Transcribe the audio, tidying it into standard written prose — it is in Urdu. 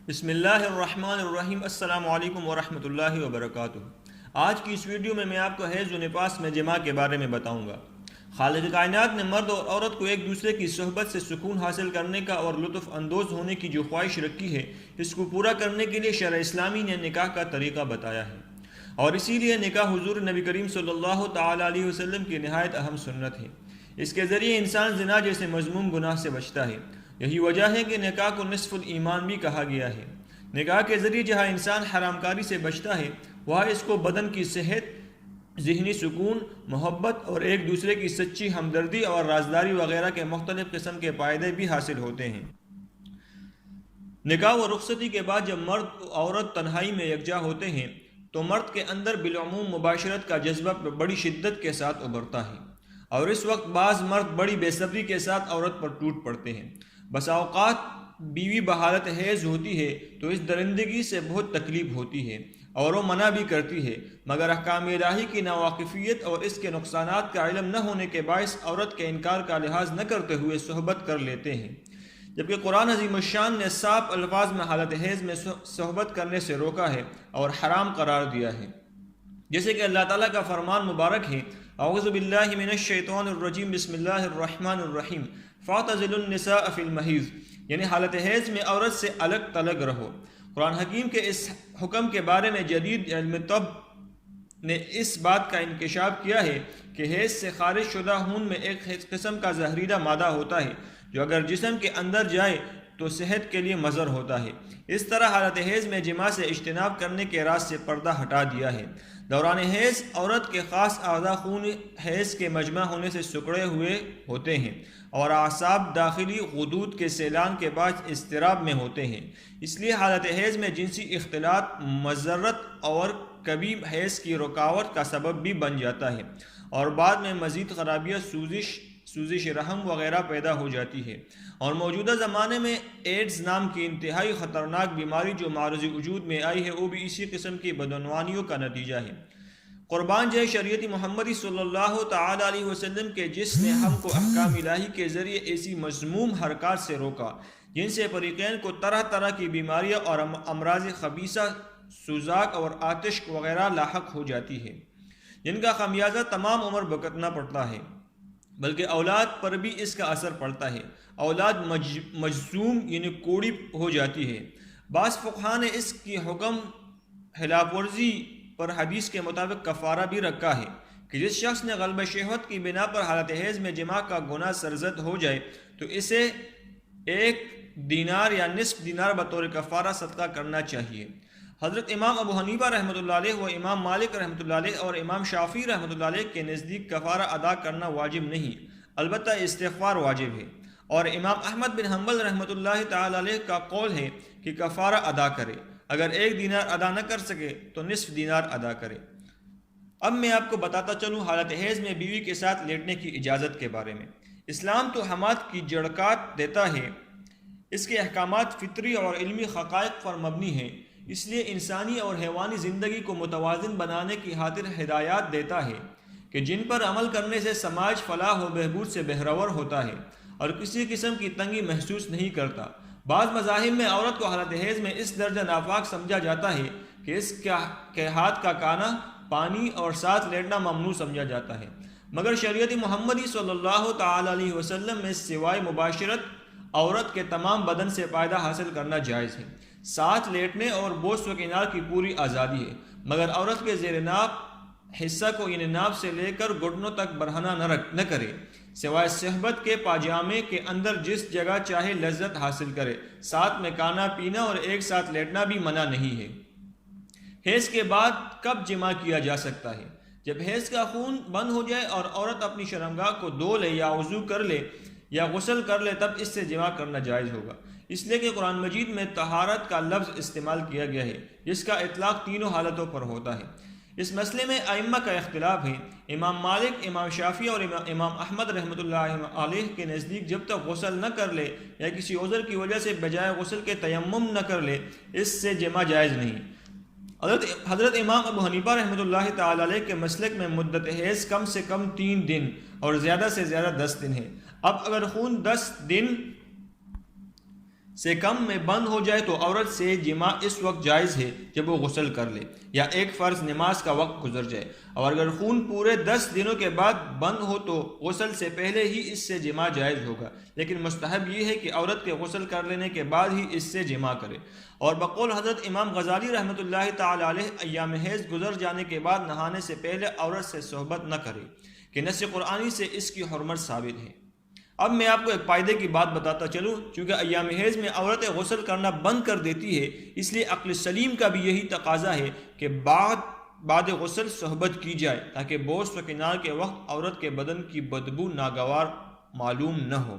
بسم اللہ الرحمن الرحیم۔ السلام علیکم ورحمۃ اللہ وبرکاتہ۔ آج کی اس ویڈیو میں آپ کو حیض و نفاس میں جماع کے بارے میں بتاؤں گا۔ خالق کائنات نے مرد اور عورت کو ایک دوسرے کی صحبت سے سکون حاصل کرنے کا اور لطف اندوز ہونے کی جو خواہش رکھی ہے، اس کو پورا کرنے کے لیے شرع اسلامی نے نکاح کا طریقہ بتایا ہے، اور اسی لیے نکاح حضور نبی کریم صلی اللہ تعالی علیہ وسلم کی نہایت اہم سنت ہے۔ اس کے ذریعے انسان زنا جیسے مذموم گناہ سے بچتا ہے۔ یہی وجہ ہے کہ نکاح کو نصف الایمان بھی کہا گیا ہے۔ نکاح کے ذریعے جہاں انسان حرام کاری سے بچتا ہے، وہاں اس کو بدن کی صحت، ذہنی سکون، محبت اور ایک دوسرے کی سچی ہمدردی اور رازداری وغیرہ کے مختلف قسم کے فائدے بھی حاصل ہوتے ہیں۔ نکاح و رخصتی کے بعد جب مرد و عورت تنہائی میں یکجا ہوتے ہیں تو مرد کے اندر بالعموم مباشرت کا جذبہ بڑی شدت کے ساتھ ابھرتا ہے، اور اس وقت بعض مرد بڑی بے صبری کے ساتھ عورت پر ٹوٹ پڑتے ہیں۔ بسا اوقات بیوی بحالت حیض ہوتی ہے تو اس درندگی سے بہت تکلیف ہوتی ہے اور وہ منع بھی کرتی ہے، مگر احکام الہی کی ناواقفیت اور اس کے نقصانات کا علم نہ ہونے کے باعث عورت کے انکار کا لحاظ نہ کرتے ہوئے صحبت کر لیتے ہیں، جبکہ قرآن عظیم الشان نے صاف الفاظ میں حالت حیض میں صحبت کرنے سے روکا ہے اور حرام قرار دیا ہے، جیسے کہ اللہ تعالیٰ کا فرمان مبارک ہے: اعوذ باللہ من الشیطان الرجیم، بسم اللہ الرحمن الرحیم، فاعتزلوا النساء فی المحیض، یعنی حالت حیض میں عورت سے الگ تلگ رہو۔ قرآن حکیم کے اس حکم کے بارے میں جدید علم طب نے اس بات کا انکشاف کیا ہے کہ حیض سے خارج شدہ خون میں ایک قسم کا زہریلا مادہ ہوتا ہے جو اگر جسم کے اندر جائے تو صحت کے لیے مضر ہوتا ہے۔ اس طرح حالت حیض میں جماع سے اجتناب کرنے کے راز سے پردہ ہٹا دیا ہے۔ دوران حیض عورت کے خاص اعضاء خون حیض کے مجمع ہونے سے سکڑے ہوئے ہوتے ہیں اور اعصاب داخلی غدود کے سیلان کے بعد اضطراب میں ہوتے ہیں، اس لیے حالت حیض میں جنسی اختلاط مضرت اور کبھی حیض کی رکاوٹ کا سبب بھی بن جاتا ہے، اور بعد میں مزید خرابیاں، سوزش رحم وغیرہ پیدا ہو جاتی ہے۔ اور موجودہ زمانے میں ایڈز نام کی انتہائی خطرناک بیماری جو معرض وجود میں آئی ہے، وہ بھی اسی قسم کی بدعنوانیوں کا نتیجہ ہے۔ قربان جائے شریعت محمدی صلی اللہ تعالی علیہ وسلم کے، جس نے ہم کو احکام الہی کے ذریعے ایسی مذموم حرکات سے روکا جن سے فریقین کو طرح طرح کی بیماریاں اور امراض خبیثہ، سوزاک اور آتش وغیرہ لاحق ہو جاتی ہے، جن کا خمیازہ تمام عمر بھگتنا پڑتا ہے، بلکہ اولاد پر بھی اس کا اثر پڑتا ہے۔ اولاد مجذوم یعنی کوڑی ہو جاتی ہے۔ بعض فقہاء نے اس کی حکم خلاف ورزی پر حدیث کے مطابق کفارہ بھی رکھا ہے کہ جس شخص نے غلبہ شہوت کی بنا پر حالت حیض میں جماع کا گناہ سرزد ہو جائے تو اسے 1 دینار یا نصف دینار بطور کفارہ صدقہ کرنا چاہیے۔ حضرت امام ابو حنیفہ رحمۃ اللہ علیہ و امام مالک رحمۃ اللہ علیہ اور امام شافعی رحمۃ اللہ علیہ کے نزدیک کفارہ ادا کرنا واجب نہیں، البتہ استغفار واجب ہے، اور امام احمد بن حنبل رحمۃ اللہ تعالی علیہ کا قول ہے کہ کفارہ ادا کرے، اگر 1 دینار ادا نہ کر سکے تو نصف دینار ادا کرے۔ اب میں آپ کو بتاتا چلوں حالت حیض میں بیوی کے ساتھ لیٹنے کی اجازت کے بارے میں۔ اسلام تو حماد کی جڑکات دیتا ہے، اس کے احکامات فطری اور علمی حقائق پر مبنی ہیں، اس لیے انسانی اور حیوانی زندگی کو متوازن بنانے کی خاطر ہدایات دیتا ہے کہ جن پر عمل کرنے سے سماج فلاح و بہبود سے بہرور ہوتا ہے اور کسی قسم کی تنگی محسوس نہیں کرتا۔ بعض مذاہب میں عورت کو حالت حیض میں اس درجہ ناپاک سمجھا جاتا ہے کہ اس کے ہاتھ کا کانا، پانی اور ساتھ لیٹنا ممنوع سمجھا جاتا ہے، مگر شریعت محمدی صلی اللہ تعالی علیہ وسلم میں سوائے مباشرت عورت کے تمام بدن سے فائدہ حاصل کرنا جائز ہے۔ ساتھ لیٹنے اور بوس و کنار کی پوری آزادی ہے، مگر عورت کے زیر ناپ حصہ کو یعنی ناپ سے لے کر گھٹنوں تک برہنہ نہ کرے، سوائے صحبت کے پاجامے کے اندر جس جگہ چاہے لذت حاصل کرے۔ ساتھ میں کھانا پینا اور ایک ساتھ لیٹنا بھی منع نہیں ہے۔ حیض کے بعد کب جماع کیا جا سکتا ہے؟ جب حیض کا خون بند ہو جائے اور عورت اپنی شرمگاہ کو دھو لے یا وضو کر لے یا غسل کر لے، تب اس سے جماع کرنا جائز ہوگا، اس لیے کہ قرآن مجید میں طہارت کا لفظ استعمال کیا گیا ہے جس کا اطلاق تینوں حالتوں پر ہوتا ہے۔ اس مسئلے میں ائمہ کا اختلاف ہے۔ امام مالک، امام شافعی اور امام احمد رحمۃ اللہ علیہ کے نزدیک جب تک غسل نہ کر لے یا کسی عذر کی وجہ سے بجائے غسل کے تیمم نہ کر لے، اس سے جماع جائز نہیں۔ حضرت امام ابو حنیفہ رحمۃ اللہ تعالی علیہ کے مسلک میں مدت حیض کم سے کم 3 دن اور زیادہ سے زیادہ 10 دن ہے۔ اب اگر خون 10 دن سے کم میں بند ہو جائے تو عورت سے جماع اس وقت جائز ہے جب وہ غسل کر لے یا ایک فرض نماز کا وقت گزر جائے، اور اگر خون پورے 10 دنوں کے بعد بند ہو تو غسل سے پہلے ہی اس سے جماع جائز ہوگا، لیکن مستحب یہ ہے کہ عورت کے غسل کر لینے کے بعد ہی اس سے جماع کرے۔ اور بقول حضرت امام غزالی رحمۃ اللہ تعالی علیہ ایام حیض گزر جانے کے بعد نہانے سے پہلے عورت سے صحبت نہ کرے کہ نص قرآنی سے اس کی حرمت ثابت ہے۔ اب میں آپ کو ایک فائدے کی بات بتاتا چلوں، چونکہ ایام حیض میں عورتیں غسل کرنا بند کر دیتی ہے، اس لیے عقل سلیم کا بھی یہی تقاضا ہے کہ بعد غسل صحبت کی جائے تاکہ بوس و کنار کے وقت عورت کے بدن کی بدبو ناگوار معلوم نہ ہو۔